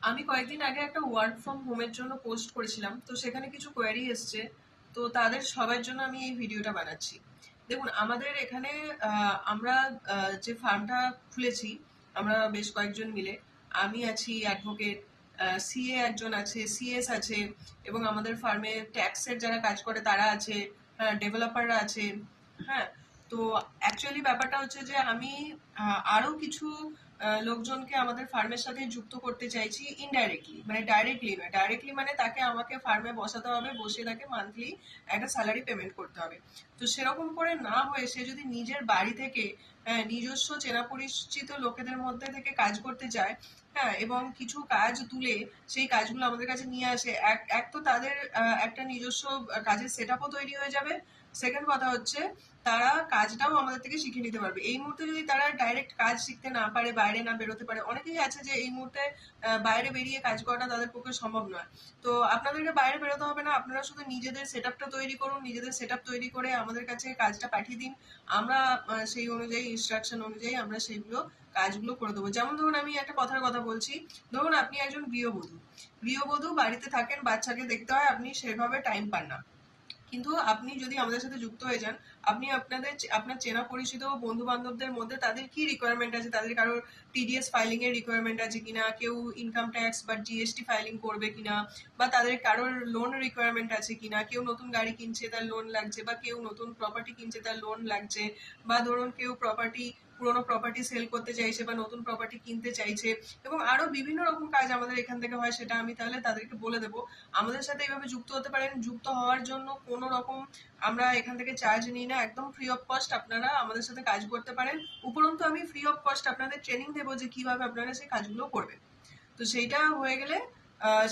আমি কয়েকদিন আগে একটা ওয়ার্ক ফ্রম হোমের জন্য পোস্ট করেছিলাম, তো সেখানে কিছু কোয়ারি এসছে। তো তাদের সবার জন্য আমি এই ভিডিওটা বানাচ্ছি। দেখুন, আমাদের এখানে আমরা যে ফার্মটা খুলেছি, আমরা বেশ কয়েকজন মিলে, আমি আছি অ্যাডভোকেট, সিএ একজন আছে, সিএস আছে, এবং আমাদের ফার্মে ট্যাক্সের যারা কাজ করে তারা আছে, ডেভেলপাররা আছে। হ্যাঁ, তো অ্যাকচুয়ালি ব্যাপারটা হচ্ছে যে আমি আরো কিছু লোকজনকে আমাদের ফার্মের সাথে যুক্ত করতে চাইছি ইনডাইরেক্টলি, মানে ডাইরেক্টলি নয়। ডাইরেক্টলি মানে তাকে আমাকে ফার্মে বসাতে হবে, বসে তাকে মান্থলি একটা স্যালারি পেমেন্ট করতে হবে। তো সেরকম করে না হয়ে সে যদি নিজের বাড়ি থেকে নিজস্ব চেনা পরিচিত লোকেদের মধ্যে থেকে কাজ করতে চায়, হ্যাঁ, এবং কিছু কাজ তুলে সেই কাজগুলো আমাদের কাছে নিয়ে আসে, এক এক তো তাদের একটা নিজস্ব কাজের সেট আপও তৈরি হয়ে যাবে। সেকেন্ড কথা হচ্ছে তারা কাজটাও আমাদের থেকে শিখে নিতে পারবে। এই মুহূর্তে যদি তারা ডাইরেক্ট কাজ শিখতে না পারে, বাইরে না বেরোতে পারে, অনেকেই আছে যে এই মুহূর্তে বাইরে বেরিয়ে কাজ করাটা তাদের পক্ষে সম্ভব নয়। তো আপনাদেরকে বাইরে বেরোতে হবে না, আপনারা শুধু নিজেদের সেট আপটা তৈরি করুন, নিজেদের সেট আপ তৈরি করে আমাদের কাছে কাজটা পাঠিয়ে দিন। আমরা সেই অনুযায়ী, ইনস্ট্রাকশন অনুযায়ী আমরা সেইগুলো কাজগুলো করে দেবো। যেমন ধরুন, আমি একটা কথার কথা বলছি। ধরুন আপনি একজন গৃহবধূ, গৃহবধূ বাড়িতে থাকেন, বাচ্চাকে দেখতে হয়, আপনি সেভাবে টাইম পান না। কিন্তু আপনি যদি আমাদের সাথে যুক্ত হয়ে যান, আপনি আপনার চেনা পরিচিত বন্ধু বান্ধবদের মধ্যে তাদের কি রিকোয়ারমেন্ট আছে, তাদের কারোর টিডিএস ফাইলিং এর রিকোয়ারমেন্ট আছে কিনা, কেউ ইনকাম ট্যাক্স বা জিএসটি ফাইলিং করবে কিনা, বা তাদের কারোর লোন রিকোয়ারমেন্ট আছে কিনা, কেউ নতুন গাড়ি কিনছে তার লোন লাগছে, বা কেউ নতুন প্রপার্টি কিনছে তার লোন লাগছে, বা ধরুন কেউ পুরোনো প্রপার্টি সেল করতে চাইছে বা নতুন প্রপার্টি কিনতে চাইছে, এবং আরো বিভিন্ন রকম কাজ আমাদের এখান থেকে হয়, সেটা আমি তাহলে তাদেরকে বলে দেবো। আমাদের সাথে এইভাবে যুক্ত হতে পারেন। যুক্ত হওয়ার জন্য কোনো রকম আমরা এখান থেকে চার্জ নিই না, একদম ফ্রি অফ কস্ট আপনারা আমাদের সাথে কাজ করতে পারেন। উপরন্তু আমি ফ্রি অফ কস্ট আপনাদের ট্রেনিং দেবো যে কিভাবে আপনারা সেই কাজগুলো করবেন। তো সেইটা হয়ে গেলে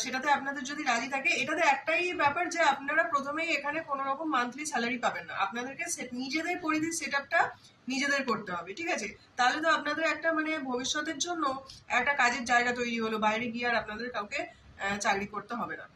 সেটাতে আপনাদের যদি রাজি থাকে, এটাতে একটাই ব্যাপার যে আপনারা প্রথমেই এখানে কোনো রকম মান্থলি স্যালারি পাবেন না, আপনাদেরকে নিজেদের পরিধির সেট আপটা নিজেদের করতে হবে, ঠিক আছে? তাহলে তো আপনাদের একটা মানে ভবিষ্যতের জন্য একটা কাজের জায়গা তৈরি হলো, বাইরে গিয়ে আর আপনাদের কাউকে চাকরি করতে হবে না।